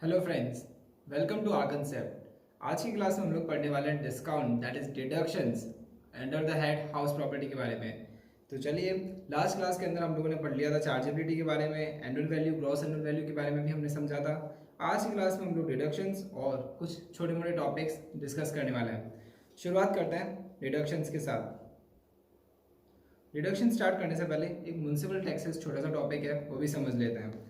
Hello friends, welcome to our concept. आज की class में हम लोग पढ़ने वाले हैं discount that is deductions under the head house property के बारे में। तो चलिए, लास्ट क्लास के अंदर हम लोगों ने पढ़ लिया था चार्जेबिलिटी के बारे में, annual value, gross annual value के बारे में भी हमने समझा था। आज की क्लास में हम लोग डिडक्शंस और कुछ छोटे मोटे टॉपिक्स डिस्कस करने वाले हैं। शुरुआत करते हैं डिडक्शंस के साथ। डिडक्शन स्टार्ट करने से पहले एक म्युनिसिपल टैक्सेस छोटा सा टॉपिक है, वो भी समझ लेते हैं।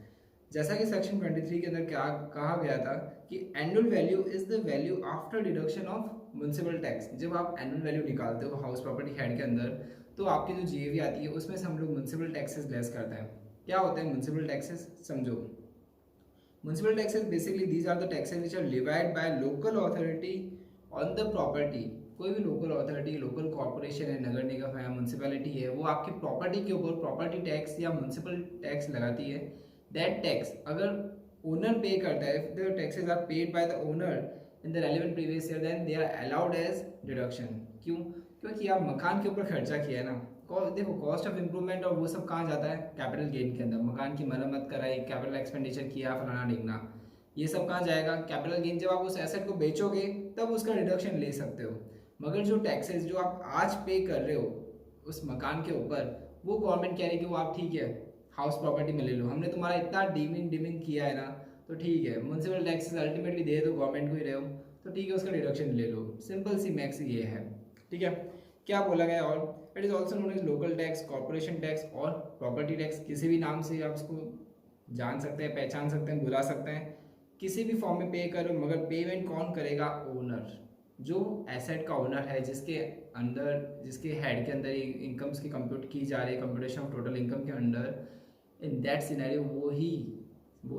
जैसा कि सेक्शन 23 के अंदर क्या कहा गया था कि annual value is the value after deduction of municipal tax. जब आप एनुअल वैल्यू निकालते हो हाउस प्रॉपर्टी हेड के अंदर, तो आपकी जो जीएवी आती है उसमें से हम लोग म्युनिसिपल टैक्सेस लेस करते हैं। क्या होते हैं म्युनिसिपल टैक्सेस, समझो। Municipal taxes basically these are the taxes which are levied by local authority on the property. कोई भी लोकल अथॉरिटी, लोकल कॉर्पोरेशन है, नगर निगम है, म्युनिसिपैलिटी है, वो आपकी प्रॉपर्टी के ऊपर प्रॉपर्टी टैक्स या म्युनिसिपल टैक्स लगाती है। दैट टैक्स अगर ओनर पे करता है, if the taxes are paid by the owner in the relevant previous year, then they are allowed as deduction। क्यों? क्योंकि आप मकान के ऊपर खर्चा किया है ना। देखो, कॉस्ट ऑफ इम्प्रूवमेंट और वो सब कहाँ जाता है? कैपिटल गेन के अंदर। मकान की मरम्मत कराई, कैपिटल एक्सपेंडिचर किया, फलाना ढिंगना, ये सब कहाँ जाएगा? Capital gain. जब आप उस एसेट को बेचोगे तब उसका डिडक्शन ले सकते हो। मगर जो टैक्सेस जो आप आज पे कर रहे हो उस मकान के ऊपर, वो गवर्नमेंट कह रही है कि वो आप ठीक है हाउस प्रॉपर्टी में ले लो, हमने तुम्हारा इतना डीमिंग किया है ना, तो ठीक है म्युनिसिपल टैक्सेस अल्टीमेटली दे दो गवर्नमेंट को ही रहे हो, तो ठीक है उसका डिडक्शन ले लो। सिंपल सी मैक्स ये है, ठीक है। क्या बोला गया? और it is also known as local tax, corporation tax और प्रॉपर्टी टैक्स। किसी भी नाम से आप इसको जान सकते हैं, पहचान सकते हैं, बुला सकते हैं। किसी भी फॉर्म में पे करो, मगर पेमेंट कौन करेगा? ओनर। जो एसेट का ओनर है, जिसके अंदर, जिसके हेड के अंदर इनकम्स की कंप्यूट की जा रही है, कंप्यूटेशन ऑफ टोटल इनकम के अंडर, इन दैट सिनेरियो वो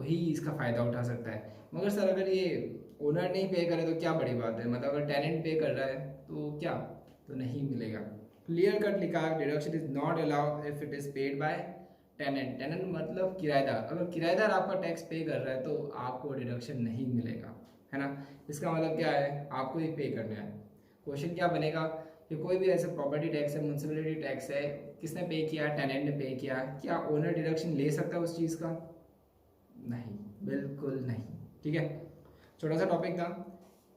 ही इसका फ़ायदा उठा सकता है। मगर सर अगर ये ओनर नहीं पे करे तो क्या बड़ी बात है? मतलब अगर टेनेंट पे कर रहा है तो क्या, तो नहीं मिलेगा। क्लियर कट लिखा है, deduction is not allowed if it is paid by tenant. Tenant मतलब किराएदार। अगर किराएदार आपका टैक्स पे कर रहा है तो आपको डिडक्शन नहीं मिलेगा, है ना। इसका मतलब क्या है? आपको ही पे करना है। क्वेश्चन क्या बनेगा कि कोई भी ऐसे प्रॉपर्टी टैक्स है, म्युनिसिपैलिटी टैक्स है, किसने पे किया? टेनेंट ने पे किया। क्या ओनर डिडक्शन ले सकता है उस चीज़ का? नहीं, बिल्कुल नहीं, ठीक है। छोटा सा टॉपिक था।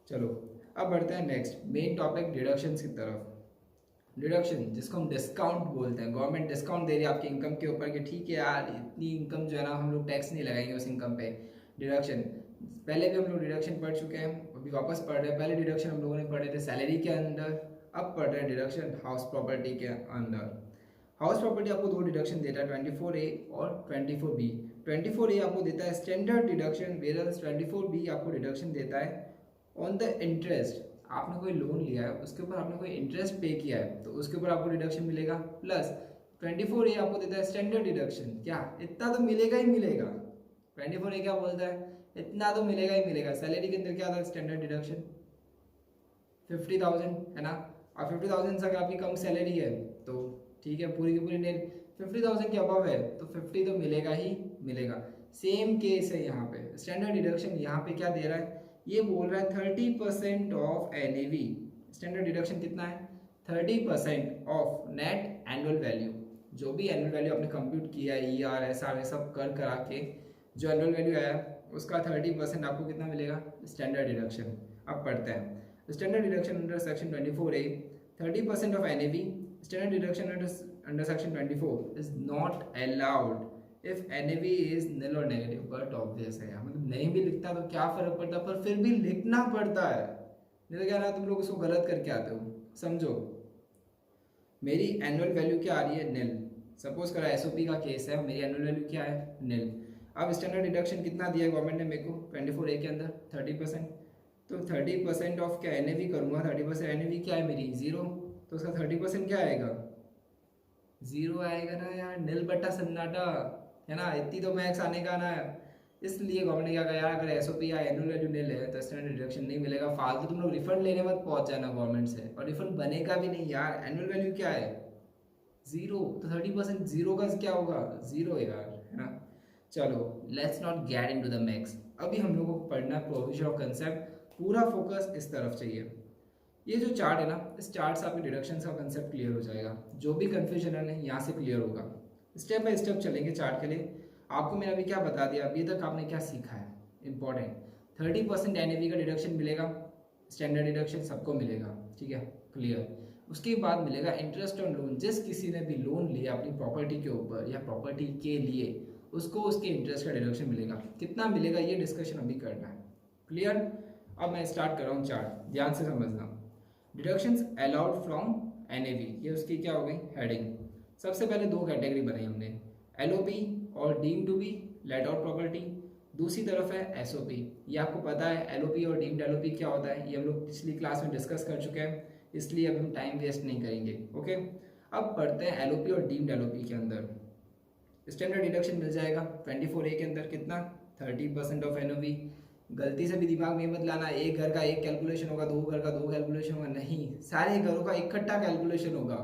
चलो अब बढ़ते हैं नेक्स्ट मेन टॉपिक, डिडक्शन की तरफ। डिडक्शन जिसको हम डिस्काउंट बोलते हैं, गवर्नमेंट डिस्काउंट दे रही है आपकी इनकम के ऊपर कि ठीक है यार, इतनी इनकम जो है ना, हम लोग टैक्स नहीं लगाएंगे उस इनकम पे। डिडक्शन पहले भी हम लोग डिडक्शन पढ़ चुके हैं, अभी वापस पढ़ रहे हैं। पहले डिडक्शन हम लोगों ने पढ़े थे सैलरी के अंदर, अब पढ़ रहे हैं डिडक्शन हाउस प्रॉपर्टी के अंदर। हाउस प्रॉपर्टी आपको दो डिडक्शन देता है, 24A और 24B। 24A आपको देता है स्टैंडर्ड डिडक्शन, वेयरएज 24B आपको डिडक्शन देता है ऑन द इंटरेस्ट। आपने कोई लोन लिया है, उसके ऊपर आपने कोई इंटरेस्ट पे किया है, तो उसके ऊपर आपको डिडक्शन मिलेगा। प्लस 24A आपको देता है स्टैंडर्ड डिडक्शन। क्या, इतना तो मिलेगा ही मिलेगा। 24A क्या बोलता है? इतना तो मिलेगा ही मिलेगा। सैलरी के अंदर क्या था स्टैंडर्ड डिडक्शन? 50,000, है ना। और 50,000 से अगर आपकी कम सैलरी है तो ठीक है, पूरी की पूरी नहीं। 50,000 के अबव है तो 50 तो मिलेगा ही मिलेगा। सेम केस है यहाँ पे। स्टैंडर्ड डिडक्शन यहाँ पे क्या दे रहा है? ये बोल रहा है 30% ऑफ एनएवी। स्टैंडर्ड डिडक्शन कितना है? 30% ऑफ नेट एनुअल वैल्यू। जो भी एनुअल वैल्यू आपने कंप्यूट किया है, ER SR सब कर करा के जो एनुअल वैल्यू आया उसका 30% आपको कितना मिलेगा? Standard deduction. अब पढ़ते हैं standard deduction under section 24A, 30% of NAV. Standard deduction under section 24 is not allowed if NAV is निल और नेगेटिव। बट ऑब्वियस है, मतलब नहीं भी लिखता तो क्या फर्क पड़ता, पर फिर भी लिखना पड़ता है, नहीं तो क्या ना तुम लोग उसको गलत करके आते हो। समझो, मेरी एनुअल वैल्यू क्या आ रही है? निल। सपोज करा एसओपी का केस है, मेरी एनुअल वैल्यू क्या है? निल। अब स्टैंडर्ड डिडक्शन कितना दिया है गवर्नमेंट ने मेरे को 24A के अंदर? 30%। तो 30% ऑफ क्या एनएवी करूँगा? 30% एनएवी क्या है मेरी? 0। तो उसका 30% क्या आएगा? 0 आएगा ना यार। नील बट्टा सन्नाटा, है ना। इतनी तो मैक्स आने का ना। इसलिए गवर्नमेंट ने क्या कहा यार, अगर एसओपी या एनुअल वैल्यू नील है तो स्टैंडर्ड डिडक्शन नहीं मिलेगा। फालतू तुम लोग रिफंड लेने मत पहुंच जाना गवर्नमेंट से, और रिफंड बनेगा भी नहीं यार। एनुअल वैल्यू क्या है? 0। तो 30% 0 का क्या होगा? 0 यार, है ना। चलो let's not get into the max. अभी हम लोगों को पढ़ना है प्रोविजन ऑफ कंसेप्ट। पूरा फोकस इस तरफ चाहिए। ये जो चार्ट है ना, इस चार्ट से आपके डिडक्शन का कंसेप्ट क्लियर हो जाएगा। जो भी कंफ्यूजन है ना, यहाँ से क्लियर होगा। स्टेप बाय स्टेप चलेंगे चार्ट के लिए। आपको मैंने अभी क्या बता दिया, अभी तक आपने क्या सीखा है? इंपॉर्टेंट। 30% NAV का डिडक्शन मिलेगा, स्टैंडर्ड डिडक्शन सबको मिलेगा, ठीक है, क्लियर। उसके बाद मिलेगा इंटरेस्ट ऑन लोन, जिस किसी ने भी लोन लिया अपनी प्रॉपर्टी के ऊपर या प्रॉपर्टी के लिए, उसको उसके इंटरेस्ट का डिडक्शन मिलेगा। कितना मिलेगा ये डिस्कशन अभी करना है, क्लियर। अब मैं स्टार्ट कर रहा हूँ चार्ट, ध्यान से समझना। डिडक्शंस अलाउड फ्रॉम NAV, ये उसकी क्या हो गई हेडिंग। सबसे पहले दो कैटेगरी बनाई हमने, LOP और deem to be let out property, दूसरी तरफ है SOP। ये आपको पता है LOP और डीम्ड LOP क्या होता है, ये हम लोग पिछली क्लास में डिस्कस कर चुके हैं, इसलिए अब हम टाइम वेस्ट नहीं करेंगे, ओके। अब पढ़ते हैं LOP और डीम्ड LOP के अंदर। स्टैंडर्ड डिडक्शन मिल जाएगा 24A के अंदर, कितना 30% ऑफ NOV। गलती से भी दिमाग में मत लाना एक घर का एक कैलकुलेशन होगा, दो घर का दो कैलकुलेशन होगा, नहीं, सारे घरों का इकट्ठा कैलकुलेशन होगा,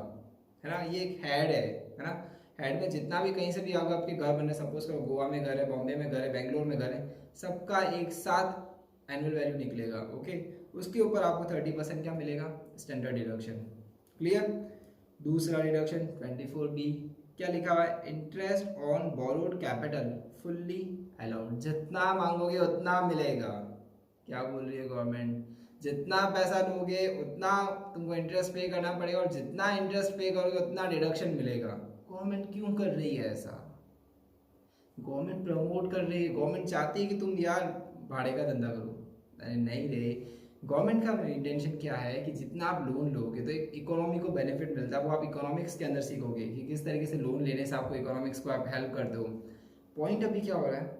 है ना। ये एक हेड है ना। हेड में जितना भी कहीं से भी होगा आपके घर बन रहे, सपोज करो गोवा में घर है, बॉम्बे में घर है, बेंगलोर में घर है, सबका एक साथ एनुअल वैल्यू निकलेगा, ओके। उसके ऊपर आपको 30% क्या मिलेगा, स्टैंडर्ड डिडक्शन, क्लियर। दूसरा डिडक्शन 24B क्या लिखा हुआ है, interest on borrowed capital fully allowed, जितना मांगोगे उतना मिलेगा। क्या बोल रही है गवर्नमेंट, जितना पैसा लोगे उतना तुमको इंटरेस्ट पे करना पड़ेगा, और जितना इंटरेस्ट पे करोगे उतना डिडक्शन मिलेगा। गवर्नमेंट क्यों कर रही है ऐसा, गवर्नमेंट प्रमोट कर रही है, गवर्नमेंट चाहती है कि तुम यार भाड़े का धंधा करो, अरे नहीं रे। गवर्नमेंट का इंटेंशन क्या है कि जितना आप लोन लोगे तो एक इकोनॉमी को बेनिफिट मिलता है, वो आप इकोनॉमिक्स के अंदर सीखोगे कि किस तरीके से लोन लेने से आपको इकोनॉमिक्स को आप हेल्प कर दो। पॉइंट अभी क्या हो रहा है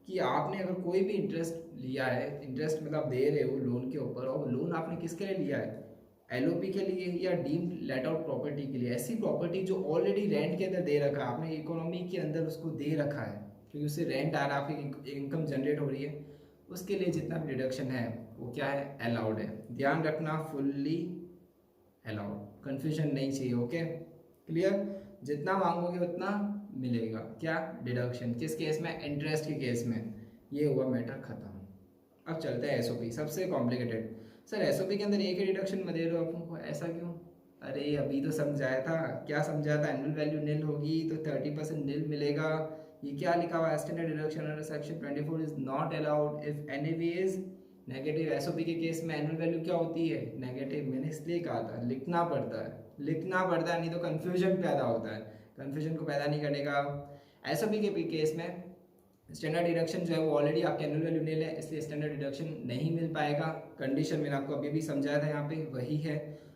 कि आपने अगर कोई भी इंटरेस्ट लिया है, इंटरेस्ट मतलब दे रहे हो लोन के ऊपर, और लोन आपने किसके लिए लिया है, LOP के लिए या डीम्ड लेट आउट प्रॉपर्टी के लिए, ऐसी प्रॉपर्टी जो ऑलरेडी रेंट के अंदर दे रखा है, आपने इकोनॉमी के अंदर उसको दे रखा है क्योंकि उससे रेंट आ रहा है, आपकी इनकम जनरेट हो रही है, उसके लिए जितना भी डिडक्शन है वो क्या है, अलाउड है। ध्यान रखना, फुल्ली अलाउड, कंफ्यूजन नहीं चाहिए, ओके, क्लियर। जितना मांगोगे उतना मिलेगा, क्या, डिडक्शन, किस केस में, इंटरेस्ट के केस में। ये हुआ मैटर खत्म। अब चलते हैं SOP, सबसे कॉम्प्लिकेटेड। सर SOP के अंदर एक ही डिडक्शन में दे रहे हो आपको, ऐसा क्यों, अरे अभी तो समझाया था, क्या समझाया था, एनुअल वैल्यू नील होगी तो 30% नील मिलेगा। ये क्या लिखा हुआ है, standard deduction under section 24 is not allowed if NAV is negative. SOP के केस में एनुअल वैल्यू क्या होती है, नेगेटिव। मैंने इसलिए कहा था लिखना पड़ता है, लिखना पड़ता है, नहीं तो कन्फ्यूजन पैदा होता है, कन्फ्यूजन को पैदा नहीं करने का। SOP के केस में स्टैंडर्ड डिडक्शन जो है वो ऑलरेडी आपके एनुअल वैल्यू नील है, इसलिए स्टैंडर्ड डिडक्शन नहीं मिल पाएगा। कंडीशन मैंने आपको अभी भी समझाया था, यहाँ पे वही है।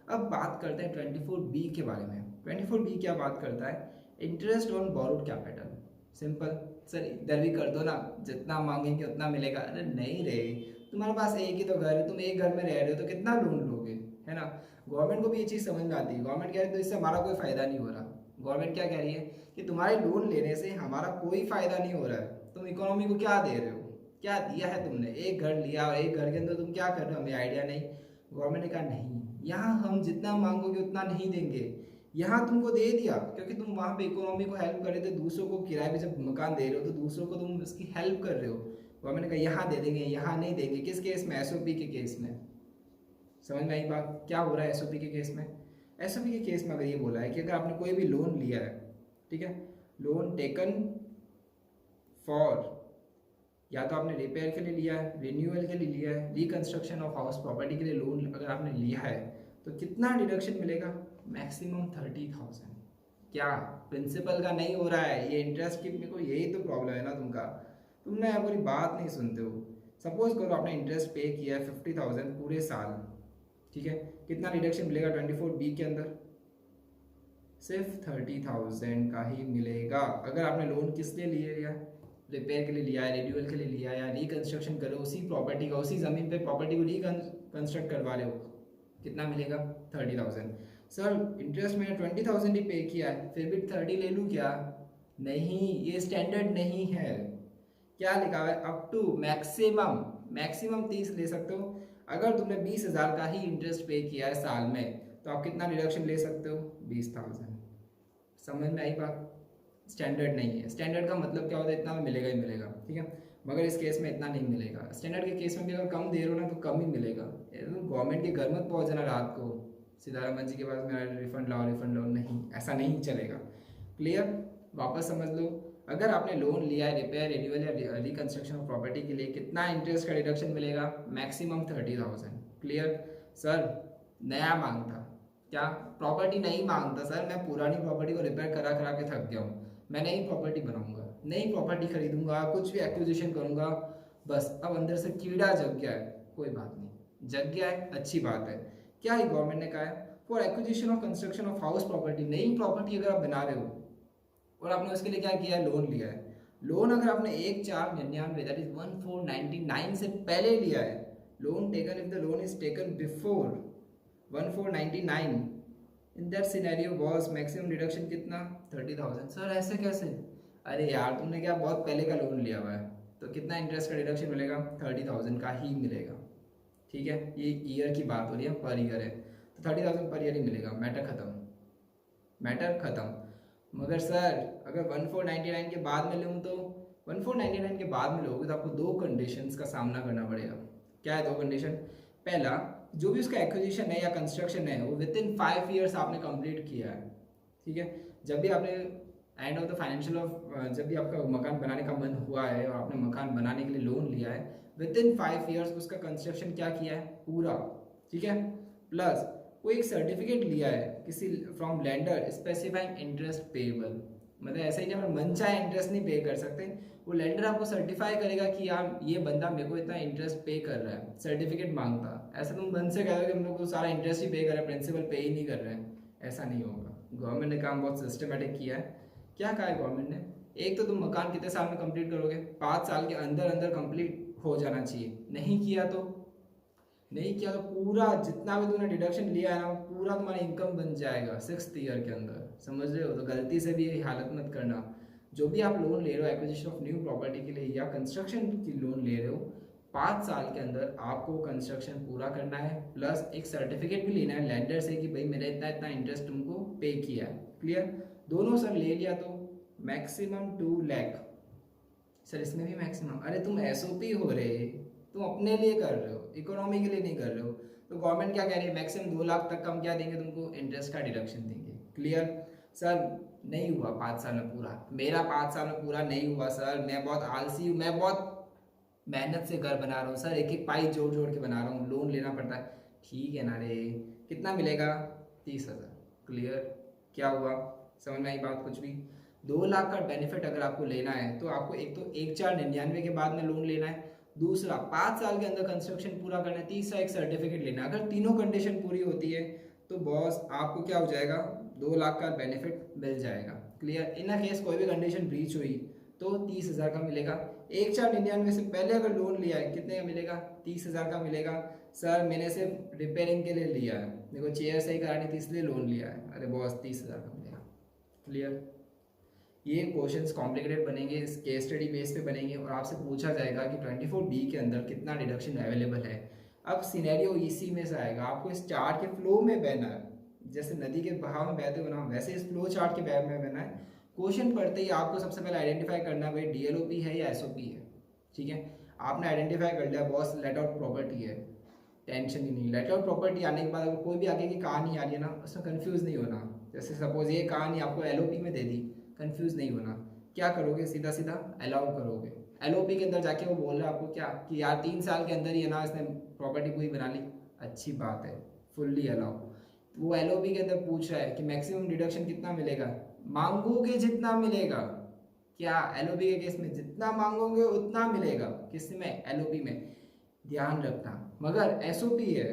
अब बात करते हैं 24B के बारे में। 24B क्या बात करता है, interest on borrowed capital. Simple, sir इधर भी कर दो ना, जितना मांगेंगे उतना मिलेगा। अरे नहीं रे, तुम्हारे पास एक ही तो घर है, तुम एक घर में रह रहे हो तो कितना लोन लोगे, है ना। गवर्नमेंट को भी ये चीज़ समझ में आती है, गवर्नमेंट कह रही है तो इससे हमारा कोई फ़ायदा नहीं हो रहा। गवर्नमेंट क्या कह रही है कि तुम्हारे लोन लेने से हमारा कोई फ़ायदा नहीं हो रहा है, तुम इकोनॉमी को क्या दे रहे हो, क्या दिया है तुमने, एक घर लिया और एक घर के अंदर तुम क्या कर रहे हो, हमें आइडिया नहीं। गवर्नमेंट ने कहा नहीं, यहाँ हम जितना मांगोगे उतना नहीं देंगे, यहाँ तुमको दे दिया क्योंकि तुम वहाँ पे इकोनॉमी को हेल्प कर रहे थे, दूसरों को किराए पे जब मकान दे रहे हो तो दूसरों को तुम उसकी हेल्प कर रहे हो। गवर्नमेंट ने कहा यहाँ दे देंगे, यहाँ नहीं देंगे। किस केस में, SOP के केस में। समझ में आई बात, क्या हो रहा है SOP के केस में। SOP के केस में अगर ये बोला है कि अगर आपने कोई भी लोन लिया है, ठीक है, लोन टेकन फॉर, या तो आपने रिपेयर के लिए लिया है, रिन्यूअल के लिए लिया है, रिकंस्ट्रक्शन ऑफ हाउस प्रॉपर्टी के लिए लोन अगर आपने लिया है तो कितना डिडक्शन मिलेगा, मैक्सिमम 30,000। क्या प्रिंसिपल का नहीं हो रहा है, ये इंटरेस्ट की, मेरे को यही तो प्रॉब्लम है ना तुमने पूरी बात नहीं सुनते हो। सपोज करो आपने इंटरेस्ट पे किया है 50,000 पूरे साल, ठीक है, कितना डिडक्शन मिलेगा 24B के अंदर, सिर्फ 30,000 का ही मिलेगा। अगर आपने लोन किस लिए लिया, रिपेयर के लिए लिया है, रिन्यूअल के लिए लिया है, या रिकंस्ट्रक्शन करो उसी प्रॉपर्टी का, उसी ज़मीन पे प्रॉपर्टी को रिकंस्ट्रक्ट करवा रहे हो, कितना मिलेगा 30,000। सर इंटरेस्ट मैंने 20,000 ही पे किया है, फिर भी 30 ले लूँ क्या, नहीं, ये स्टैंडर्ड नहीं है। क्या लिखा हुआ है, अप टू मैक्सिमम 30 ले सकते हो। अगर तुमने 20,000 का ही इंटरेस्ट पे किया है साल में तो आप कितना डिडक्शन ले सकते हो, 20,000। समझ में आई बात, स्टैंडर्ड नहीं है। स्टैंडर्ड का मतलब क्या होता है, इतना में मिलेगा ही मिलेगा, ठीक है, मगर इस केस में इतना नहीं मिलेगा। स्टैंडर्ड के केस में भी अगर कम दे रहे हो ना तो कम ही मिलेगा। गवर्नमेंट के घर मत पहुँच जाना रात को सीतारामन जी के पास में रिफंड लाओ, नहीं, ऐसा नहीं चलेगा। क्लियर, वापस समझ लो। अगर आपने लोन लिया है रिपेयर, रिन्यूअल या रिकंस्ट्रक्शन ऑफ प्रॉपर्टी के लिए, कितना इंटरेस्ट का डिडक्शन मिलेगा? मैक्सिमम 30,000। Clear sir? नया मांगता क्या? प्रॉपर्टी नहीं मांगता सर, मैं पुरानी प्रॉपर्टी को रिपेयर करा करा के थक गया हूँ, मैं नई प्रॉपर्टी बनाऊंगा, नई प्रॉपर्टी खरीदूंगा, कुछ भी एक्विजिशन करूंगा, बस अब अंदर से कीड़ा जग गया है। कोई बात नहीं, जग गया है, अच्छी बात है। क्या है गवर्नमेंट ने कहा है? For acquisition of construction of house property, नई प्रॉपर्टी अगर आप बना रहे हो और आपने उसके लिए क्या किया है? लोन लिया है। लोन अगर आपने 1/4/99 दैट इज 1499 से पहले लिया है, loan taken if the loan is taken before 1499, in that scenario was maximum deduction कितना? 30,000। सर ऐसे कैसे? अरे यार तुमने क्या बहुत पहले का लोन लिया हुआ है, तो कितना इंटरेस्ट का डिडक्शन मिलेगा? 30,000 का ही मिलेगा। ठीक है, ये ईयर की बात हो रही है, पर ईयर है, तो 30,000 पर ईयर ही मिलेगा। मैटर खत्म, मैटर खत्म। मगर सर अगर 1499 के बाद में लूँ, तो 1499 के बाद में लोगे तो आपको दो कंडीशंस का सामना करना पड़ेगा। क्या है दो कंडीशन? पहला, जो भी उसका एक्विजिशन है या कंस्ट्रक्शन है वो विद इन 5 ईयर्स आपने कंप्लीट किया है। ठीक है, जब भी आपने end of the financial of जब भी आपका मकान बनाने का मन हुआ है और आपने मकान बनाने के लिए लोन लिया है, विद इन 5 ईयर्स उसका कंस्ट्रक्शन क्या किया है? पूरा। ठीक है, प्लस कोई एक सर्टिफिकेट लिया है किसी from lander specifying interest payable, मतलब ऐसा ही कि हम मन चाहे इंटरेस्ट नहीं पे कर सकते, वो लैंडर आपको सर्टिफाई करेगा कि यार ये बंदा मेरे को इतना इंटरेस्ट पे कर रहा है, सर्टिफिकेट मांगता। ऐसा तुम बंद से कहोगे कि हम लोग को सारा इंटरेस्ट ही पे कर रहे हैं, प्रिंसिपल पे ही नहीं कर रहे हैं, ऐसा नहीं होगा। गवर्नमेंट ने काम बहुत सिस्टमेटिक किया है। क्या कहा है गवर्नमेंट ने? एक तो तुम मकान कितने साल में कंप्लीट करोगे? 5 साल के अंदर अंदर कंप्लीट हो जाना चाहिए। नहीं किया तो पूरा जितना भी तुमने डिडक्शन लिया है ना, पूरा तुम्हारा इनकम बन जाएगा 6th ईयर के अंदर। समझ रहे हो? तो गलती से भी ये हालत मत करना। जो भी आप लोन ले रहे हो एक्विजिशन ऑफ न्यू प्रॉपर्टी के लिए या कंस्ट्रक्शन की लोन ले रहे हो, 5 साल के अंदर आपको कंस्ट्रक्शन पूरा करना है, प्लस एक सर्टिफिकेट भी लेना है लैंडर से कि भाई मैंने इतना इतना इंटरेस्ट तुमको पे किया है। क्लियर? दोनों सर ले लिया तो मैक्सिमम 2 लाख। सर इसमें भी मैक्सिमम? अरे तुम एसओपी हो रहे, तुम अपने लिए कर रहे हो, इकोनॉमी के लिए नहीं कर रहे हो। तो गवर्नमेंट क्या कह रही है? मैक्सिमम 2 लाख तक का हम क्या देंगे तुमको? इंटरेस्ट का डिडक्शन देंगे। क्लियर? सर नहीं हुआ 5 साल में पूरा, मेरा 5 साल में पूरा नहीं हुआ सर, मैं बहुत आलसी हूँ, मैं बहुत मेहनत से घर बना रहा हूँ सर, एक एक पाई जोड़ जोड़ के बना रहा हूँ, लोन लेना पड़ता है। ठीक है ना रे, कितना मिलेगा? 30,000। क्लियर? क्या हुआ? समझ में आई बात कुछ भी? 2 लाख का बेनिफिट अगर आपको लेना है तो आपको एक तो 1/4/99 के बाद में लोन लेना है, दूसरा 5 साल के अंदर कंस्ट्रक्शन पूरा करना है, तीसरा एक सर्टिफिकेट लेना है। अगर तीनों कंडीशन पूरी होती है तो बॉस आपको क्या हो जाएगा? 2 लाख का बेनिफिट मिल जाएगा। क्लियर? इन केस कोई भी कंडीशन ब्रीच हुई तो 30,000 का मिलेगा। 1/4/99 से पहले अगर लोन लिया है कितने का मिलेगा? 30,000 का मिलेगा। सर मैंने सिर्फ रिपेयरिंग के लिए लिया है, मेरे को चेयर सही करानी थी इसलिए लोन लिया है, अरे बॉस 30,000 का मिलेगा। क्लियर? ये क्वेश्चंस कॉम्प्लिकेटेड बनेंगे, इस केस स्टडी बेस पे बनेंगे और आपसे पूछा जाएगा कि 24D के अंदर कितना डिडक्शन अवेलेबल है। अब सिनेरियो इसी में से आएगा, आपको इस चार्ट के फ्लो में बहना है, जैसे नदी के बहाव में बहते हो ना वैसे इस फ्लो चार्ट के बैग में बहना है। क्वेश्चन पढ़ते ही आपको सबसे पहले आइडेंटिफाई करना है भाई डीएलओपी है या एसओपी है। ठीक है, आपने आइडेंटिफाई कर लिया बॉस लेट आउट प्रॉपर्टी है, टेंशन ही नहीं। लेट आउट प्रॉपर्टी आने के बाद अगर कोई भी आगे की कहानी आ रही है ना, उसमें कंफ्यूज नहीं होना। जैसे सपोज ये कहानी आपको एलओपी में दे दी, कंफ्यूज नहीं होना। क्या करोगे? सीधा सीधा अलाउ करोगे। एलओपी के अंदर जाके वो बोल रहा है आपको क्या कि यार 3 साल के अंदर ही है ना इसने प्रॉपर्टी पूरी बना ली, अच्छी बात है, फुल्ली अलाउ। वो एलओपी के अंदर पूछ रहा है कि मैक्सिमम डिडक्शन कितना मिलेगा? मांगोगे जितना मिलेगा। क्या? एलओपी के केस में जितना मांगोगे उतना मिलेगा। किस में? एलओपी में। ध्यान रखना। मगर एसओपी है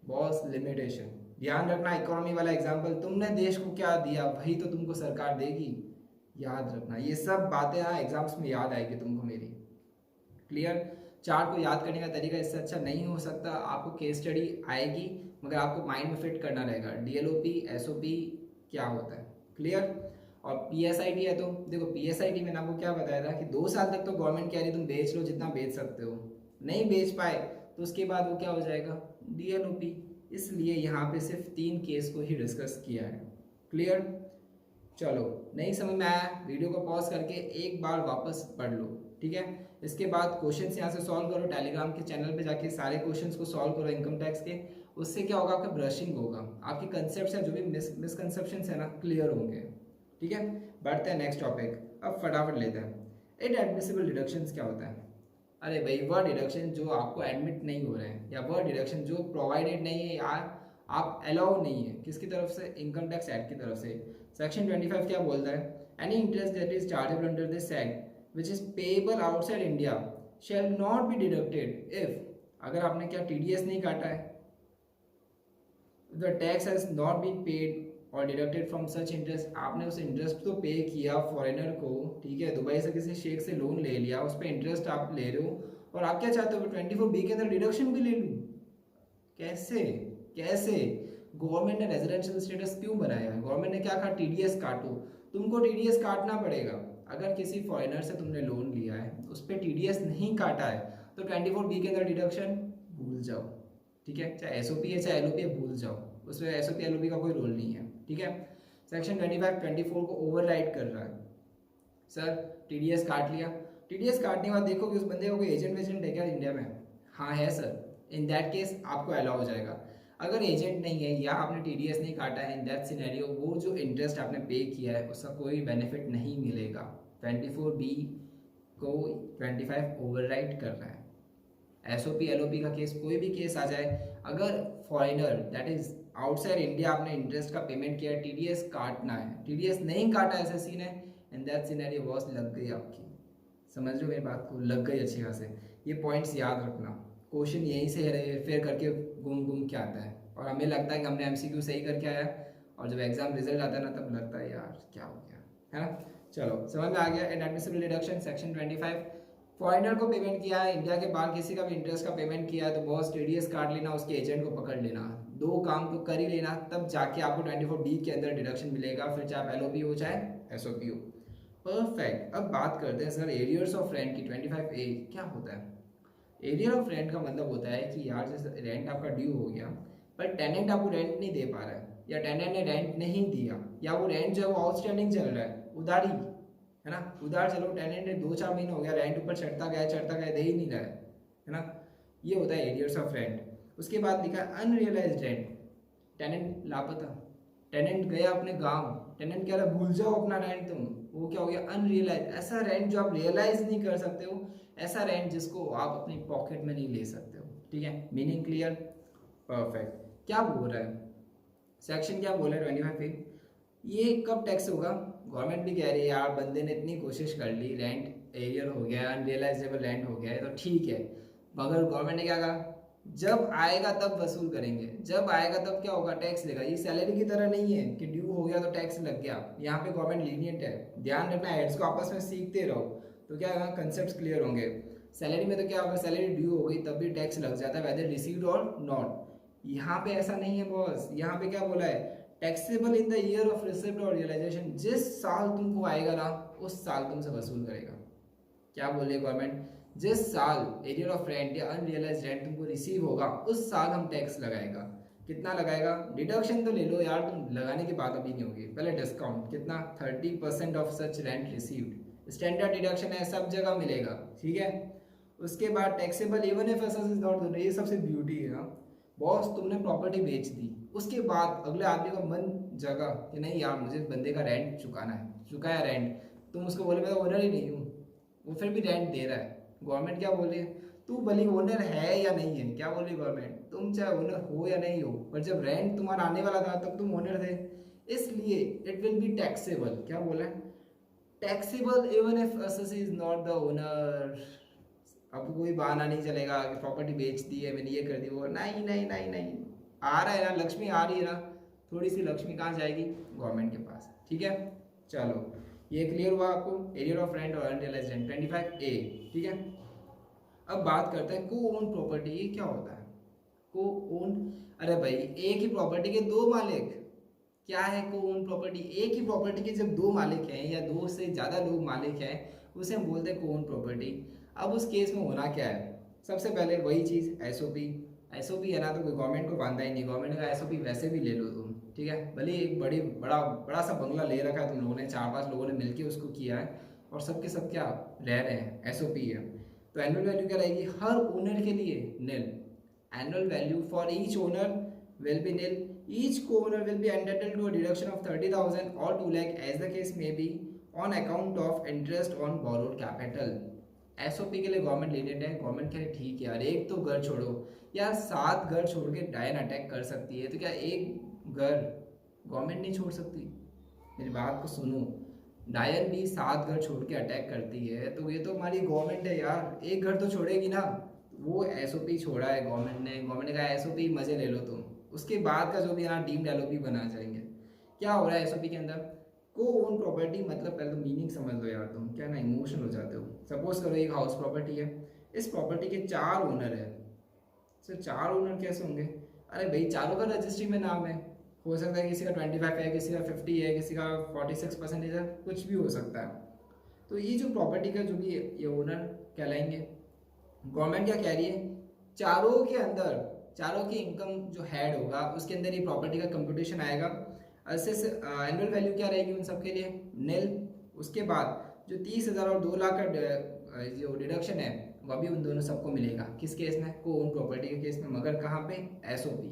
बॉस लिमिटेशन। ध्यान रखना, इकोनॉमी वाला एग्जाम्पल, तुमने देश को क्या दिया वही तो तुमको सरकार देगी। याद रखना, ये सब बातें ना एग्जाम्स में याद आएगी तुमको मेरी। क्लियर? चार्ट को याद करने का तरीका इससे अच्छा नहीं हो सकता। आपको केस स्टडी आएगी मगर आपको माइंड में फिट करना रहेगा डीएलओपी एसओपी क्या होता है। क्लियर? और पीएसआईटी है तो देखो पीएसआईटी में आपको क्या बताया था कि 2 साल तक तो गवर्नमेंट कह रही तुम बेच लो जितना बेच सकते हो, नहीं बेच पाए तो उसके बाद वो क्या हो जाएगा? डीएलओपी। इसलिए यहाँ पे सिर्फ 3 केस को ही डिस्कस किया है। क्लियर? चलो, नहीं समझ में आया वीडियो को पॉज करके एक बार वापस पढ़ लो। ठीक है, इसके बाद क्वेश्चंस यहाँ से सॉल्व करो, टेलीग्राम के चैनल पे जाके सारे क्वेश्चंस को सॉल्व करो इनकम टैक्स के। उससे क्या होगा? आपका ब्रशिंग होगा, आपके कंसेप्ट है जो भी मिसकंसेप्शन है ना क्लियर होंगे। ठीक है, बढ़ते हैं नेक्स्ट टॉपिक। अब फटाफट लेते हैं इनएडमिसिबल डिडक्शंस क्या होता है। अरे भाई वह डिडक्शन जो आपको एडमिट नहीं हो रहे हैं या वह डिडक्शन जो प्रोवाइडेड नहीं है या आप अलाउ नहीं है, किसकी तरफ से, इनकम टैक्स एक्ट की तरफ से। सेक्शन 25 क्या बोलता है, any interest that is chargeable under this act which is payable outside India shall not be deducted if, अगर आपने क्या टीडीएस नहीं काटा है, the tax has not been paid और डिडक्टेड फ्रॉम सच इंटरेस्ट, आपने उस इंटरेस्ट तो पे किया फॉरेनर को, ठीक है, दुबई से किसी शेख से लोन ले लिया, उस पर इंटरेस्ट आप ले रहे हो और आप क्या चाहते हो 24B के अंदर डिडक्शन भी ले लूँ। कैसे कैसे? गवर्नमेंट ने रेजिडेंशियल स्टेटस क्यों बनाया है? गवर्नमेंट ने क्या कहा, टीडीएस काटो, तुमको टीडीएस काटना पड़ेगा। अगर किसी फॉरेनर से तुमने लोन लिया है उस पर टीडीएस नहीं काटा है तो 24B के अंदर डिडक्शन भूल जाओ, ठीक है, चाहे एसओपी है चाहे एलओपी है, भूल जाओ, उसमें एसओपी एलओपी का कोई रोल नहीं है, ठीक है। सेक्शन 25 24 को ओवरराइड कर रहा है। सर टीडीएस काट लिया, टीडीएस काटने के बाद देखो कि उस बंदे का कोई एजेंट वेजेंट है क्या इंडिया में, हाँ है सर, इन दैट केस आपको अलाउ हो जाएगा। अगर एजेंट नहीं है या आपने टीडीएस नहीं काटा है, इन दैट सिनेरियो वो जो इंटरेस्ट आपने पे किया है उसका कोई बेनिफिट नहीं मिलेगा। 24B को 25 ओवरराइड कर रहा है। एसओपी एलओपी का केस, कोई भी केस आ जाए, अगर foreigner that is outside India आपने इंटरेस्ट का पेमेंट किया, टीडीएस काटना है, टीडीएस नहीं काटा एसएससी ने, इन दैट सिनेरियो बॉस लग गई आपकी, समझ रहे हो मेरी बात को, लग गई अच्छी खासे। ये पॉइंट्स याद रखना, क्वेश्चन यहीं से रेफर करके घूम घूम के आता है और हमें लगता है कि हमने एमसीक्यू सही करके आया और जब एग्जाम रिजल्ट आता है ना तब लगता है यार क्या हो गया, है ना। चलो समझ में आ गया। इनएडमिसिबल डिडक्शन सेक्शन 25, फॉरेनर को पेमेंट किया है, इंडिया के बाहर किसी का भी इंटरेस्ट का पेमेंट किया है तो बॉस टीडीएस काट लेना, उसके एजेंट को पकड़ लेना, दो काम तो कर ही लेना, तब जाके आपको 24B के अंदर डिडक्शन मिलेगा, फिर चाहे एलओपी हो चाहे एसओपी हो। परफेक्ट। अब बात करते हैं सर एरियर्स ऑफ रेंट की। 25A क्या होता है? एरियर ऑफ रेंट का मतलब होता है कि यार जैसे रेंट आपका ड्यू हो गया पर टेनेंट आपको रेंट नहीं दे पा रहा है या टेनेंट ने रेंट नहीं दिया या वो रेंट जो है वो आउटस्टैंडिंग चल रहा है, उधारी है ना, उधार चलो, टेनेंट ने 2-4 महीने हो गया रेंट ऊपर चढ़ता गया दे ही नहीं रहा है ना, ये होता है एरियर्स ऑफ रेंट। उसके बाद लिखा है अनरियलाइज्ड रेंट, टेनेंट लापता, टेनेंट गया अपने गांव, टेनेंट कह रहा भूल जाओ अपना रेंट तुम, वो क्या हो गया अनरियलाइज, ऐसा रेंट जो आप रियलाइज नहीं कर सकते हो, ऐसा रेंट जिसको आप अपनी पॉकेट में नहीं ले सकते हो, ठीक है, मीनिंग क्लियर, परफेक्ट। क्या बोल रहा है सेक्शन, क्या बोल रहा है 25A, ये कब टैक्स होगा? गवर्नमेंट भी कह रही है यार बंदे ने इतनी कोशिश कर ली, रेंट एरियर हो गया, अनरियलाइजेबल रेंट हो गया है तो ठीक है, मगर गवर्नमेंट ने क्या कहा, जब आएगा तब वसूल करेंगे, जब आएगा तब क्या होगा, टैक्स लेगा। ये सैलरी की तरह नहीं है कि ड्यू हो गया तो टैक्स लग गया, यहाँ पे गवर्नमेंट लीनियंट है, ध्यान रखना, हेड्स को आपस में सीखते रहो तो क्या होगा, कंसेप्ट क्लियर होंगे। सैलरी में तो क्या होगा, सैलरी ड्यू हो गई तब भी टैक्स लग जाता है वेदर रिसीव्ड और नॉट, यहाँ पे ऐसा नहीं है बॉस, यहाँ पे क्या बोला है, taxable in the year of receipt और रियलाइजेशन, जिस साल तुमको आएगा ना उस साल तुमसे वसूल करेगा। क्या बोल रही है गवर्नमेंट, जिस साल एरियर ऑफ रेंट या अनरियलाइज्ड रेंट तुमको रिसीव होगा उस साल हम टैक्स लगाएगा। कितना लगाएगा? डिडक्शन तो ले लो यार, तुम लगाने की बात अभी नहीं होगी, पहले डिस्काउंट कितना, 30% of such rent received, standard deduction है, सब जगह मिलेगा, ठीक है। उसके बाद taxable even if asset is not, ये सबसे ब्यूटी है ना बॉस, तुमने प्रॉपर्टी बेच दी, उसके बाद अगले आदमी का मन जगा कि नहीं यार मुझे बंदे का रेंट चुकाना है, चुकाया रेंट, तुम उसको बोले मैं तो ओनर ही नहीं हूँ, वो फिर भी रेंट दे रहा है, गवर्नमेंट क्या बोल रही है, तू भली ओनर है या नहीं है, क्या बोल रही गवर्नमेंट, तुम चाहे ओनर हो या नहीं हो पर जब रेंट तुम्हारा आने वाला था तब तुम ओनर थे, इसलिए इट विल बी टैक्सेबल। क्या बोला है, taxable even if एसेसी is not the owner. अब कोई बहाना नहीं चलेगा कि प्रॉपर्टी बेच दी है मैंने, ये कर दी वो, नहीं नहीं नहीं नहीं, आ रहा है ना, लक्ष्मी आ रही है ना, थोड़ी सी लक्ष्मी कहाँ जाएगी, गवर्नमेंट के पास, ठीक है। चलो ये क्लियर हुआ आपको, एरियर ऑफ रेंट और अनरियलाइज्ड रेंट 25A, ठीक है। अब बात करते हैं को ओन प्रॉपर्टी, ये क्या होता है को ओन, अरे भाई एक ही प्रॉपर्टी के दो मालिक, क्या है को ओन प्रॉपर्टी, एक ही प्रॉपर्टी के जब दो मालिक हैं या दो से ज़्यादा लोग मालिक हैं उसे हम बोलते हैं को ओन प्रॉपर्टी। अब उस केस में होना क्या है, सबसे पहले वही चीज़ एसओपी है ना, तो कोई गवर्नमेंट को बांधा ही नहीं, गवर्नमेंट का एसओपी वैसे भी ले लो तुम, ठीक है, भले एक बड़ा सा बंगला ले रखा है तुम लोगों ने, 4-5 लोगों ने मिलके उसको किया है और सबके सब क्या रह रहे हैं, एसओपी है, तो एनुअल वैल्यू क्या रहेगी, हर ओनर के लिए nil, annual value for each owner will be nil, each को owner will be entitled to a deduction of 30,000 और 2 lakh as the case may be on account of interest on borrowed capital. SOP के लिए government lenient है, government कह रही ठीक है यार, एक तो घर छोड़ो यार, 7 घर छोड़ के डायन अटैक कर सकती है, तो क्या एक घर गवर्नमेंट नहीं छोड़ सकती? मेरी बात को सुनो, डायन भी 7 घर छोड़ के अटैक करती है, तो ये तो हमारी गवर्नमेंट है यार, एक घर तो छोड़ेगी ना। वो एसओपी छोड़ा है गवर्नमेंट ने कहा एसओपी मजे ले लो तुम, उसके बाद का जो भी यहाँ डीम्ड एलओपी बना जाएंगे। क्या हो रहा है एसओपी के अंदर? को ओन प्रॉपर्टी मतलब पहले तो मीनिंग समझ लो यार, तुम क्या ना इमोशनल हो जाते हो। सपोज करो एक हाउस प्रॉपर्टी है, इस प्रॉपर्टी के 4 ओनर है। सर 4 ओनर कैसे होंगे? अरे भाई चारों का रजिस्ट्री में नाम है, हो सकता है किसी का 25 है, किसी का 50 है, किसी का 46% है, कुछ भी हो सकता है। तो ये जो प्रॉपर्टी का जो भी ये ओनर कहलाएंगे। गवर्नमेंट क्या कह रही है, चारों के अंदर चारों की इनकम जो हेड होगा उसके अंदर ये प्रॉपर्टी का कंप्यूटेशन आएगा। एनुअल वैल्यू क्या रहेगी उन सब के लिए? नील। उसके बाद जो 30,000 और 2 लाख का जो डिडक्शन है वह भी उन दोनों सबको मिलेगा। किस केस में? को ओन प्रॉपर्टी के केस में, मगर कहाँ पे? एसओपी।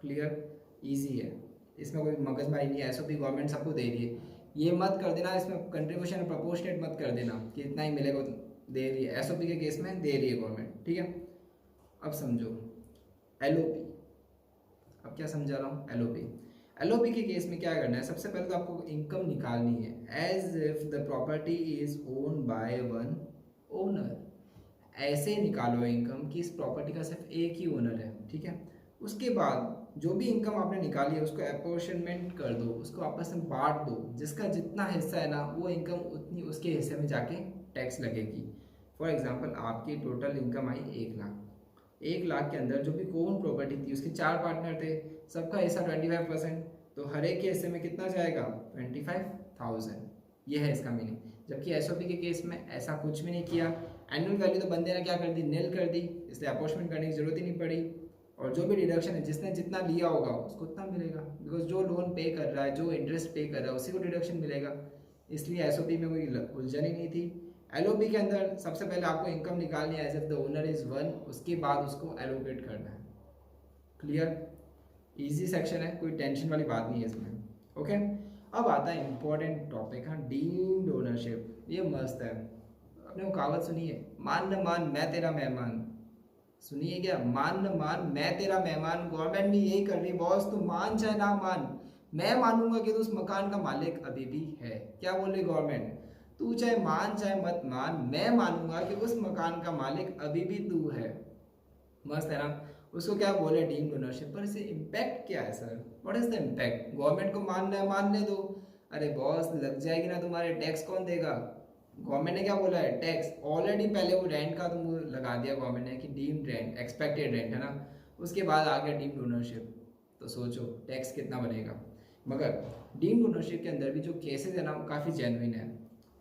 क्लियर? इजी है, इसमें कोई मगजमारी नहीं है, एसओपी गवर्नमेंट सबको दे रही है। ये मत कर देना इसमें कंट्रीब्यूशन प्रपोर्शनेट मत कर देना कि इतना ही मिलेगा, दे रही है एसओपी के केस में, दे रही है गवर्नमेंट। ठीक है, अब समझो एलओपी। अब क्या समझा रहा हूँ? एलओपी। एलओपी के केस में क्या करना है? सबसे पहले तो आपको इनकम निकालनी है। As if the property is own by one owner, ऐसे निकालो इनकम कि इस प्रॉपर्टी का सिर्फ एक ही ओनर है। ठीक है, उसके बाद जो भी इनकम आपने निकाली है उसको अपॉर्शनमेंट कर दो, उसको आपस में बांट दो, जिसका जितना हिस्सा है ना वो इनकम उतनी उसके हिस्से में जाके टैक्स लगेगी। फॉर एग्जांपल आपकी टोटल इनकम आई 1 लाख, 1 लाख के अंदर जो भी कोन प्रॉपर्टी थी उसके 4 पार्टनर थे, सबका हिस्सा 25%, तो हर एक के हिस्से में कितना जाएगा? 25,000। ये है इसका मीनिंग। जबकि एसओपी के केस में ऐसा कुछ भी नहीं किया। एनुअल वैल्यू तो बंदे ने क्या कर दी? नील कर दी, इसलिए अपॉर्चमेंट करने की जरूरत ही नहीं पड़ी। और जो भी डिडक्शन है जिसने जितना लिया होगा उसको उतना मिलेगा, बिकॉज जो लोन पे कर रहा है, जो इंटरेस्ट पे कर रहा है उसी को डिडक्शन मिलेगा। इसलिए एसओपी में कोई उलझन ही नहीं थी। एलओपी के अंदर सबसे पहले आपको इनकम निकालनी है as if the owner is one, उसके बाद उसको एलोकेट करना है। क्लियर? इजी सेक्शन है, कोई टेंशन वाली बात नहीं है इसमें। ओके, अब आता है इंपॉर्टेंट टॉपिक, हाँ, डीम्ड ओनरशिप। ये मस्त है। आपने वो कहावत सुनी है, मान न मान मैं तेरा मेहमान? सुनिए क्या, मान न मान मैं तेरा मेहमान। गवर्नमेंट भी यही कर रही है बॉस, तू मान चाहे ना मान, मैं मानूंगा कि तू उस मकान का मालिक अभी भी है। क्या बोल रही गवर्नमेंट? तू चाहे मान चाहे मत मान, मैं मानूंगा कि उस मकान का मालिक अभी भी तू है। मस्त है ना? उसको क्या बोले? Deemed ownership. पर इससे इम्पैक्ट क्या है sir? What is the impact? Government को मानना है मानने दो। अरे बॉस लग जाएगी ना तुम्हारे, टैक्स कौन देगा? गवर्नमेंट ने क्या बोला है? टैक्स ऑलरेडी पहले वो रेंट का तुम लगा दिया गवर्नमेंट ने कि डीम्ड रेंट, एक्सपेक्टेड रेंट, है ना? उसके बाद आ गया डीम्ड ओनरशिप, तो सोचो टैक्स कितना बनेगा। मगर डीम्ड ओनरशिप के अंदर भी जो केसेस है ना वो काफ़ी जेन्युइन है।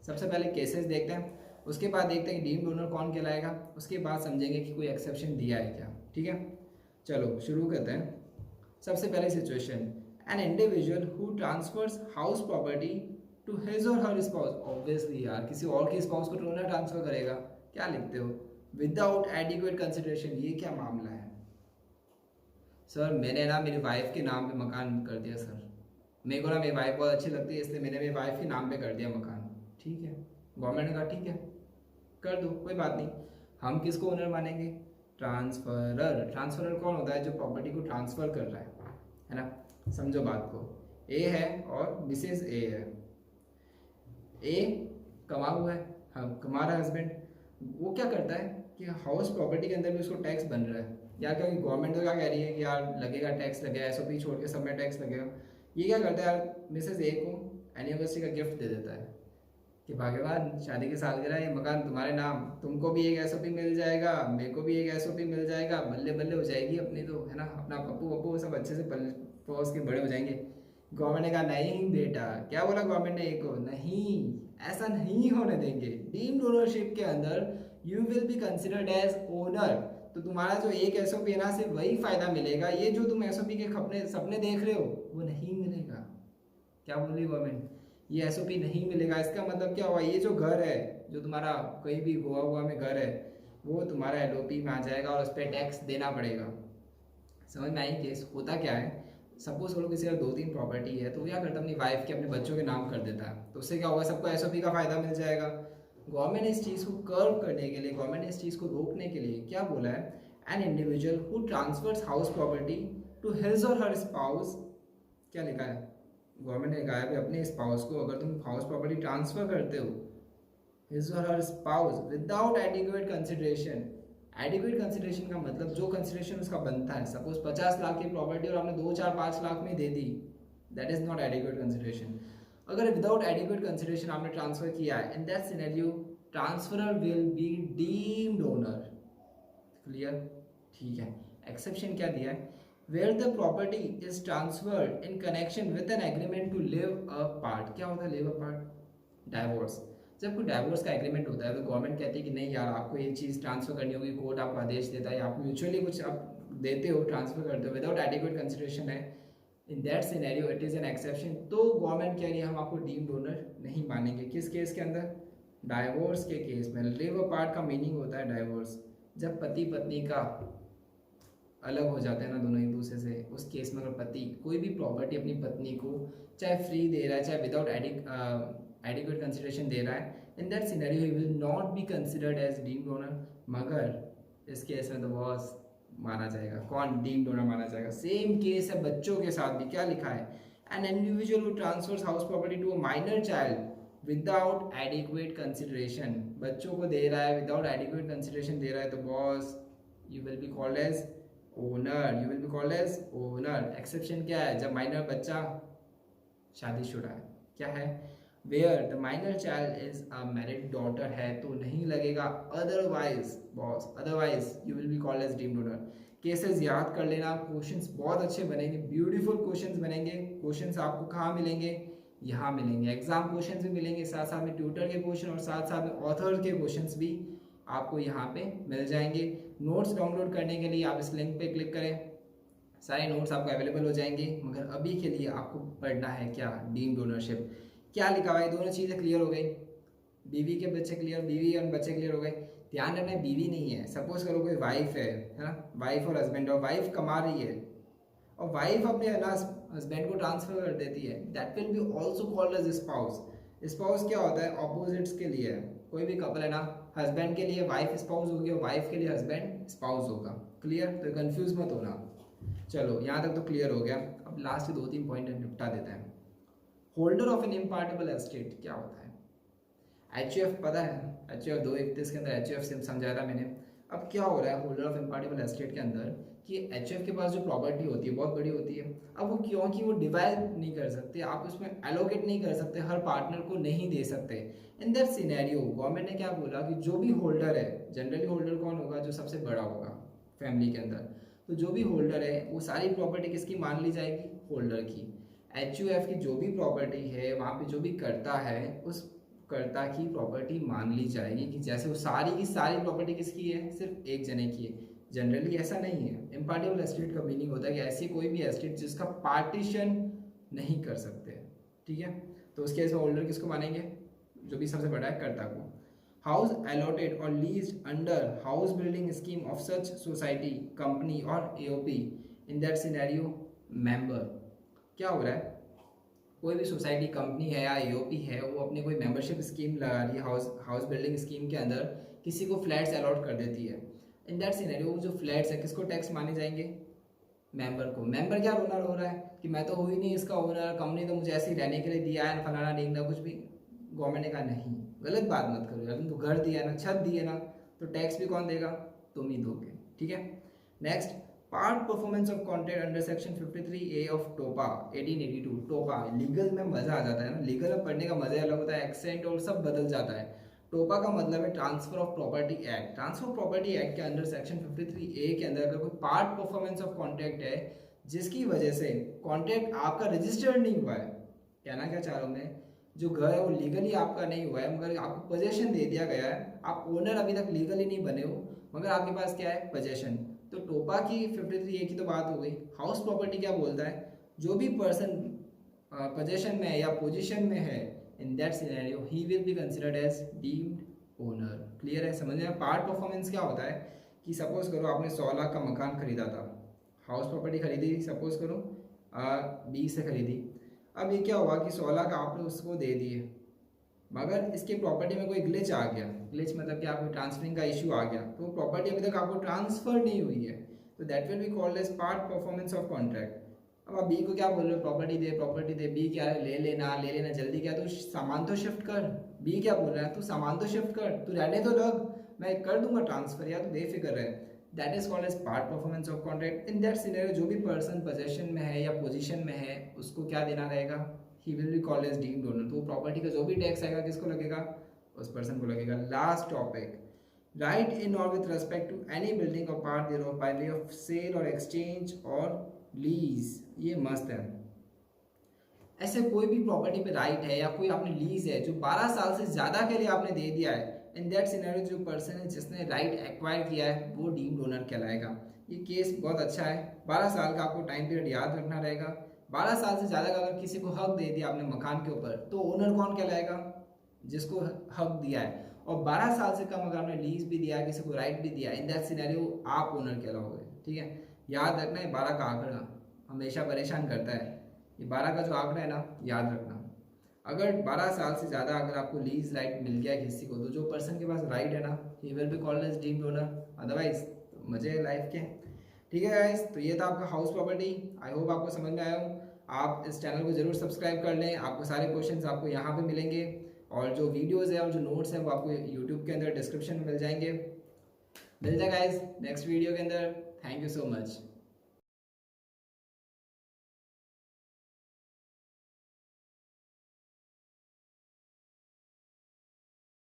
सबसे पहले केसेस देखते हैं, उसके बाद देखते हैं कि डीम्ड ओनर कौन कहलाएगा, उसके बाद समझेंगे कि कोई एक्सेप्शन दिया है क्या। ठीक है, चलो शुरू करते हैं। सबसे पहले situation, an individual who transfers house property to his or her spouse. Obviously यार किसी और के स्पाउस को तो ना ट्रांसफर करेगा। क्या लिखते हो? Without adequate consideration. ये क्या मामला है सर? मैंने ना मेरी वाइफ के नाम पे मकान कर दिया सर, मेरे को ना मेरी वाइफ बहुत अच्छी लगती है इसलिए मैंने मेरी वाइफ के नाम पे कर दिया मकान। ठीक है, गवर्नमेंट ने कहा ठीक है कर दो, कोई बात नहीं। हम किसको ओनर मानेंगे? ट्रांसफरर। ट्रांसफरर कौन होता है? जो प्रॉपर्टी को ट्रांसफर कर रहा है ना? समझो बात को, ए है और मिसेज ए है। ए कमा हुआ है, हाँ कमा रहा है हस्बैंड, वो क्या करता है कि हाउस प्रॉपर्टी के अंदर भी उसको टैक्स बन रहा है यार, क्योंकि गवर्नमेंट तो क्या कह रही है कि यार लगेगा टैक्स, लगेगा एसओपी छोड़ के सब में टैक्स लगेगा। ये क्या करता है यार, मिसेज ए को एनिवर्सरी का गिफ्ट दे देता है कि भाग्यवान शादी की सालगिरह, ये मकान तुम्हारे नाम, तुमको भी एक एसओपी मिल जाएगा, मेरे को भी एक एसओपी मिल जाएगा, बल्ले बल्ले हो जाएगी अपनी तो, है ना? अपना पप्पू वप्पू सब अच्छे से पल पोस के बड़े हो जाएंगे। गवर्नमेंट ने कहा नहीं बेटा, क्या बोला गवर्नमेंट ने? एक को नहीं, ऐसा नहीं होने देंगे। डीम्ड ओनरशिप के अंदर you will be considered as owner, तो तुम्हारा जो एक एसओपी है ना सिर्फ वही फायदा मिलेगा, ये जो तुम एसओपी के सपने देख रहे हो वो नहीं मिलेगा। क्या बोल रही गवर्नमेंट? ये एसओपी नहीं मिलेगा। इसका मतलब क्या हुआ? ये जो घर है, जो तुम्हारा कहीं भी गोवा हुआ में घर है, वो तुम्हारा एलओपी में आ जाएगा और उस पर टैक्स देना पड़ेगा। समझ में आई केस? होता क्या है, सपोज करो किसी का 2-3 प्रॉपर्टी है तो वो क्या करता है अपनी वाइफ के अपने बच्चों के नाम कर देता है, तो उससे क्या होगा, सबको एसओपी का फायदा मिल जाएगा। गवर्नमेंट ने इस चीज़ को कर्व करने के लिए, गवर्नमेंट ने इस चीज़ को रोकने के लिए क्या बोला है, an individual who transfers house property to his or her spouse, क्या लिखा है, गवर्नमेंट ने कहा है कि अपने स्पाउस को अगर तुम हाउस प्रॉपर्टी ट्रांसफर करते हो his or her spouse without adequate consideration, adequate consideration का मतलब जो कंसिडरेशन उसका बनता है, सपोज 50 लाख की प्रॉपर्टी और आपने 2, 4, 5 लाख में दे दी, that is not adequate consideration. अगर विदाउट एडिक्वेट कंसिडरेशन आपने ट्रांसफर किया है, in that scenario transferor will be deemed owner. Clear? ठीक है। एक्सेप्शन क्या दिया है, where the property is transferred in connection with an agreement to live a part. क्या होता है लिव अ पार्ट? डाइवोर्स। जब कोई डाइवोर्स का एग्रीमेंट होता है तो गवर्नमेंट कहती है कि नहीं यार आपको ये चीज़ ट्रांसफर करनी होगी, कोर्ट आपको आदेश देता है, आप म्यूचुअली कुछ आप देते हो, ट्रांसफर करते हो विदाउट एडिक्वेट कंसिडरेशन है, in that scenario it is an exception. तो गवर्नमेंट कह रही है हम आपको डीम्ड ओनर नहीं मानेंगे। किस केस के अंदर? डाइवोर्स के केस में। लिव अ पार्ट का मीनिंग होता है डाइवोर्स, जब पति पत्नी का अलग हो जाते हैं ना दोनों एक दूसरे से, उस केस में अगर पति कोई भी प्रॉपर्टी अपनी पत्नी को चाहे फ्री दे रहा है चाहे विदाउट एडिक्वेट कंसिडरेशन दे रहा है, in that scenario he will not be considered as deemed owner, मगर इस केस में तो बॉस माना जाएगा। कौन? डीम्ड ओनर माना जाएगा। सेम केस है बच्चों के साथ भी। क्या लिखा है, an individual who transfers house property to a minor child without adequate consideration, बच्चों को दे रहा है विदाउट एडिक्वेट कंसिडरेशन दे रहा है, तो boss you will be called as owner, you will be called as owner. Exception क्या है, जब माइनर बच्चा शादीशुदा है, क्या है, where the minor child is a married daughter है तो नहीं लगेगा, otherwise boss, otherwise you will be called as deemed owner. Cases याद कर लेना, क्वेश्चंस बहुत अच्छे बनेंगे, ब्यूटीफुल क्वेश्चंस बनेंगे। क्वेश्चंस आपको कहाँ मिलेंगे? यहाँ मिलेंगे। एग्जाम क्वेश्चंस भी मिलेंगे, साथ साथ में ट्यूटर के क्वेश्चन और साथ साथ में ऑथर के क्वेश्चंस भी आपको यहाँ पे मिल जाएंगे। नोट्स डाउनलोड करने के लिए आप इस लिंक पे क्लिक करें, सारे नोट्स आपको अवेलेबल हो जाएंगे। मगर अभी के लिए आपको पढ़ना है क्या, डीम्ड ओनरशिप। क्या लिखा हुआ है, दोनों चीज़ें क्लियर हो गई, बीवी के बच्चे क्लियर, बीवी और बच्चे क्लियर हो गए। ध्यान रखना है बीवी नहीं है, सपोज करो कोई वाइफ है ना, वाइफ और हस्बैंड, और वाइफ कमा रही है और वाइफ अपने हस्बैंड को ट्रांसफर कर देती है, that will be also called as spouse. Spouse क्या होता है? ऑपोजिट्स के लिए। कोई भी कपल है ना, हस्बैंड के लिए वाइफ स्पाउस होगी और वाइफ के लिए हस्बैंड स्पाउस होगा। क्लियर? तो कंफ्यूज मत होना। चलो यहाँ तक तो क्लियर हो गया। अब लास्ट 2-3 पॉइंट निपटा देते हैं। होल्डर ऑफ एन इम्पार्टेबल एस्टेट क्या होता है? HUF पता है, HUF 231 के अंदर HUF सिर्फ समझाया था मैंने। अब क्या हो रहा है होल्डर ऑफ इम्पार्टेबल एस्टेट के अंदर कि HUF के पास जो प्रॉपर्टी होती है बहुत बड़ी होती है। अब वो क्योंकि वो डिवाइड नहीं कर सकते, आप उसमें एलोकेट नहीं कर सकते, हर पार्टनर को नहीं दे सकते। इन दैट सिनेरियो गवर्नमेंट ने क्या बोला कि जो भी होल्डर है, जनरली होल्डर कौन होगा? जो सबसे बड़ा होगा फैमिली के अंदर, तो जो भी होल्डर है वो सारी प्रॉपर्टी किसकी मान ली जाएगी? होल्डर की। HUF की जो भी प्रॉपर्टी है वहाँ पे जो भी करता है उस कर्ता की प्रॉपर्टी मान ली जाएगी, कि जैसे वो सारी की सारी प्रॉपर्टी किसकी है? सिर्फ एक जने की है। जनरली ऐसा नहीं है। इम्पार्टेबल एस्टेट का मीनिंग होता है कि ऐसी कोई भी एस्टेट जिसका पार्टीशन नहीं कर सकते। ठीक है, तो उस केस में होल्डर किसको मानेंगे? जो भी सबसे बड़ा है, कर्ता को। हाउस अलॉटेड और leased under house building scheme of such society, company और AOP, in that scenario member. क्या हो रहा है? कोई भी सोसाइटी, कंपनी है या AOP है, वो अपनी कोई मेंबरशिप स्कीम लगा रही है, हाउस बिल्डिंग स्कीम के अंदर किसी को फ्लैट्स अलॉट कर देती है। इन दैट सिनेरियो जो फ्लैट्स है किसको टैक्स माने जाएंगे? मेंबर को। मेंबर क्या ओनर हो रहा है कि मैं तो हुई नहीं इसका ओनर, कंपनी तो मुझे ऐसे ही रहने के लिए दिया है, फलाना ढींगना कुछ भी। गवर्नमेंट ने कहा नहीं, गलत बात मत करो यार, तुम तो घर दिया ना, छत दिए ना, तो टैक्स भी कौन देगा? तुम ही दोगे। ठीक है। Next, part performance of contract under section 53A of टोपा 1882। टोपा लीगल में मजा आ जाता है ना, लीगल में पढ़ने का मजा अलग होता है, एक्सेंट और सब बदल जाता है। टोपा का मतलब है transfer of property act. Transfer of property act के अंडर सेक्शन 53A के अंदर अगर कोई पार्ट परफॉर्मेंस ऑफ कॉन्ट्रैक्ट है जिसकी वजह से कॉन्ट्रैक्ट आपका रजिस्टर्ड नहीं हुआ है, कहना क्या चाह रहा हूँ मैं, जो घर है वो लीगली आपका नहीं हुआ है मगर आपको पोजेशन दे दिया गया है, आप ओनर अभी तक लीगली नहीं बने हो मगर आपके पास क्या है? पोजेशन। तो टोपा की 53A की तो बात हो गई। हाउस प्रॉपर्टी क्या बोलता है? जो भी पर्सन पोजेशन में है या पोजीशन में है, in that scenario he will be considered as deemed owner. Clear है? समझ में? पार्ट परफॉर्मेंस क्या होता है कि सपोज करो आपने 100 लाख का मकान खरीदा था, हाउस प्रॉपर्टी खरीदी सपोज करो बी से खरीदी। अब ये क्या हुआ कि 16 का आपने उसको दे दिए, मगर इसके प्रॉपर्टी में कोई ग्लिच आ गया। ग्लिच मतलब कि आपको ट्रांसफरिंग का इशू आ गया, तो प्रॉपर्टी अभी तक आपको ट्रांसफर नहीं हुई है, तो that will be called as part performance of contract. अब आप बी को क्या बोल रहे हो, प्रॉपर्टी दे, बी क्या है, ले लेना जल्दी, क्या तू सामान तो शिफ्ट कर। बी क्या बोल रहा है, तू सामान तो शिफ्ट कर, तू रहने तो लग, मैं कर दूंगा ट्रांसफर, या तो बेफिक्र है। That is called as part performance of contract. In that scenario जो भी पर्सन पोजेशन में है या पोजीशन में है उसको क्या देना रहेगा, he will be called as deemed owner. तो प्रॉपर्टी का जो भी टैक्स आएगा किसको लगेगा, उस पर्सन को लगेगा। लास्ट टॉपिक, राइट इन और with respect to any building और part thereof by way of sale और एक्सचेंज और लीज। ये मस्त है। ऐसे कोई भी प्रॉपर्टी पे राइट है या कोई आपने लीज है जो 12 साल से ज़्यादा के लिए आपने दे दिया है, इन दैट सिनेरियो जो पर्सन है जिसने राइट एक्वायर किया है वो डीम्ड ओनर कहलाएगा। ये केस बहुत अच्छा है। 12 साल का आपको टाइम पीरियड याद रखना रहेगा। 12 साल से ज़्यादा का अगर किसी को हक दे दिया आपने मकान के ऊपर, तो ओनर कौन कहलाएगा, जिसको हक दिया है। और 12 साल से कम अगर आपने लीज भी दिया है, किसी को राइट भी दिया है, इन दैट सिनेरियो आप ओनर कहलाओगे। ठीक है, याद रखना है 12 का आंकड़ा हमेशा परेशान करता है। ये 12 का जो आंकड़ा है ना, याद रखना। अगर 12 साल से ज़्यादा अगर आपको लीज राइट मिल गया किसी को, तो जो पर्सन के पास राइट है ना, he will be called as deemed owner. Otherwise तो मजे है लाइफ के। ठीक है गाइस, तो ये था आपका हाउस प्रॉपर्टी। आई होप आपको समझ में आया हो। आप इस चैनल को जरूर सब्सक्राइब कर लें, आपको सारे क्वेश्चंस आपको यहाँ पे मिलेंगे, और जो वीडियोज़ है और जो नोट्स हैं वो आपको यूट्यूब के अंदर डिस्क्रिप्शन में मिल जाएंगे। मिलते हैं गाइस नेक्स्ट वीडियो के अंदर। Thank you so much.